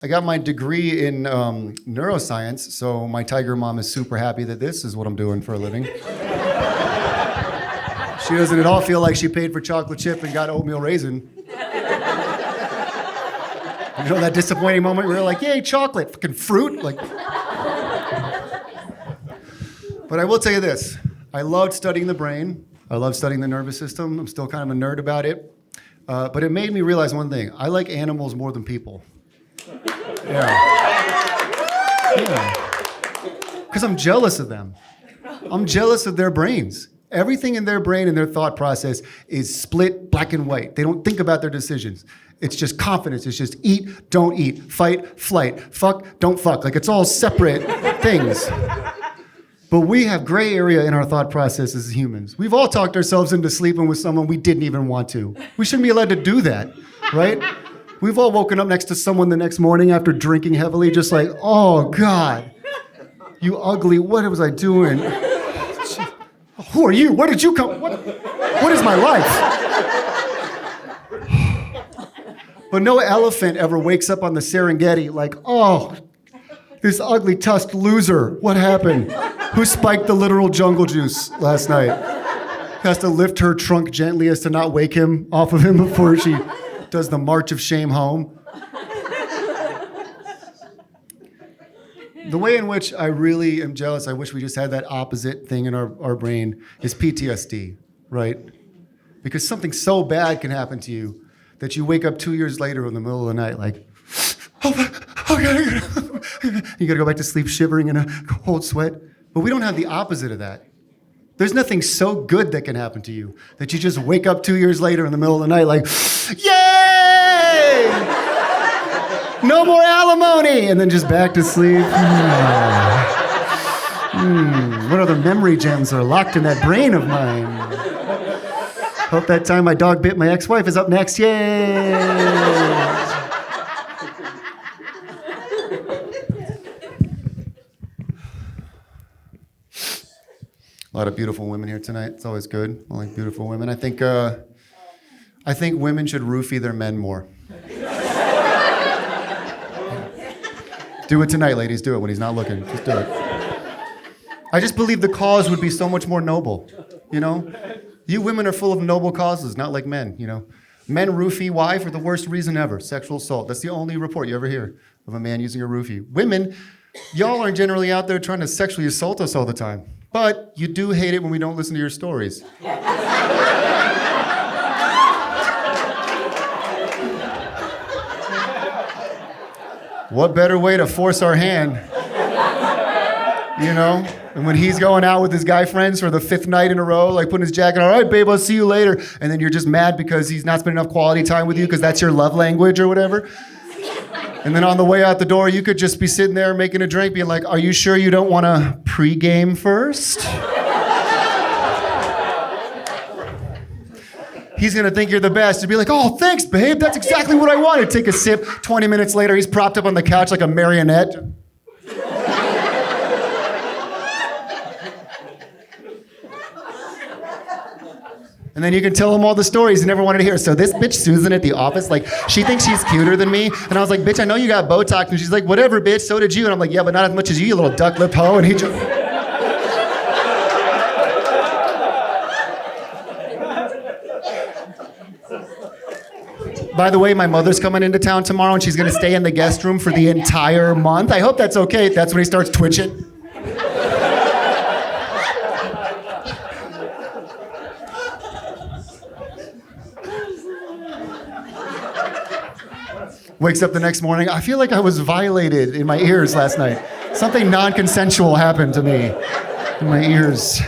I got my degree in neuroscience, so my tiger mom is super happy that this is what I'm doing for a living. She doesn't at all feel like she paid for chocolate chip and got oatmeal raisin. You know that disappointing moment where you're like, yay, chocolate, fucking fruit? Like. But I will tell you this, I loved studying the brain. I love studying the nervous system. I'm still kind of a nerd about it. But it made me realize one thing. I like animals more than people. Yeah. Because I'm jealous of them. I'm jealous of their brains. Everything in their brain and their thought process is split black and white. They don't think about their decisions. It's just confidence. It's just eat, don't eat, fight, flight, fuck, don't fuck. Like it's all separate things. But we have gray area in our thought process as humans. We've all talked ourselves into sleeping with someone we didn't even want to. We shouldn't be allowed to do that, right? We've all woken up next to someone the next morning after drinking heavily, just like, oh God, you ugly, what was I doing? Who are you? Where did you come? What is my life? But no elephant ever wakes up on the Serengeti like, oh, this ugly tusked loser, what happened? Who spiked the literal jungle juice last night? Has to lift her trunk gently as to not wake him off of him before she does the march of shame home. The way in which I really am jealous, I wish we just had that opposite thing in our brain, is PTSD, right? Because something so bad can happen to you that you wake up 2 years later in the middle of the night like, you gotta go back to sleep shivering in a cold sweat. But we don't have the opposite of that. There's nothing so good that can happen to you that you just wake up 2 years later in the middle of the night like, yay! No more alimony! And then just back to sleep. What other memory gems are locked in that brain of mine? Hope that time my dog bit my ex-wife is up next. Yay! A lot of beautiful women here tonight. It's always good. I like beautiful women. I think women should roofie their men more. Do it tonight, ladies. Do it when he's not looking. Just do it. I just believe the cause would be so much more noble. You know, you women are full of noble causes, not like men. You know, men roofie. Why? For the worst reason ever: sexual assault. That's the only report you ever hear of a man using a roofie. Women, y'all aren't generally out there trying to sexually assault us all the time. But you do hate it when we don't listen to your stories. What better way to force our hand? You know? And when he's going out with his guy friends for the 5th night in a row, like putting his jacket on, all right, babe, I'll see you later. And then you're just mad because he's not spending enough quality time with you because that's your love language or whatever. And then on the way out the door, you could just be sitting there making a drink, being like, are you sure you don't want to pregame first? He's going to think you're the best. He'd be like, oh, thanks, babe. That's exactly what I wanted. Take a sip. 20 minutes later, he's propped up on the couch like a marionette. And then you can tell him all the stories he never wanted to hear. So this bitch Susan at the office, like, she thinks she's cuter than me. And I was like, bitch, I know you got Botox. And she's like, whatever, bitch, so did you. And I'm like, yeah, but not as much as you little duck-lipped hoe. And he just... By the way, my mother's coming into town tomorrow, and she's going to stay in the guest room for the entire month. I hope that's okay. That's when he starts twitching. Wakes up the next morning, I feel like I was violated in my ears last night. Something non-consensual happened to me in my ears.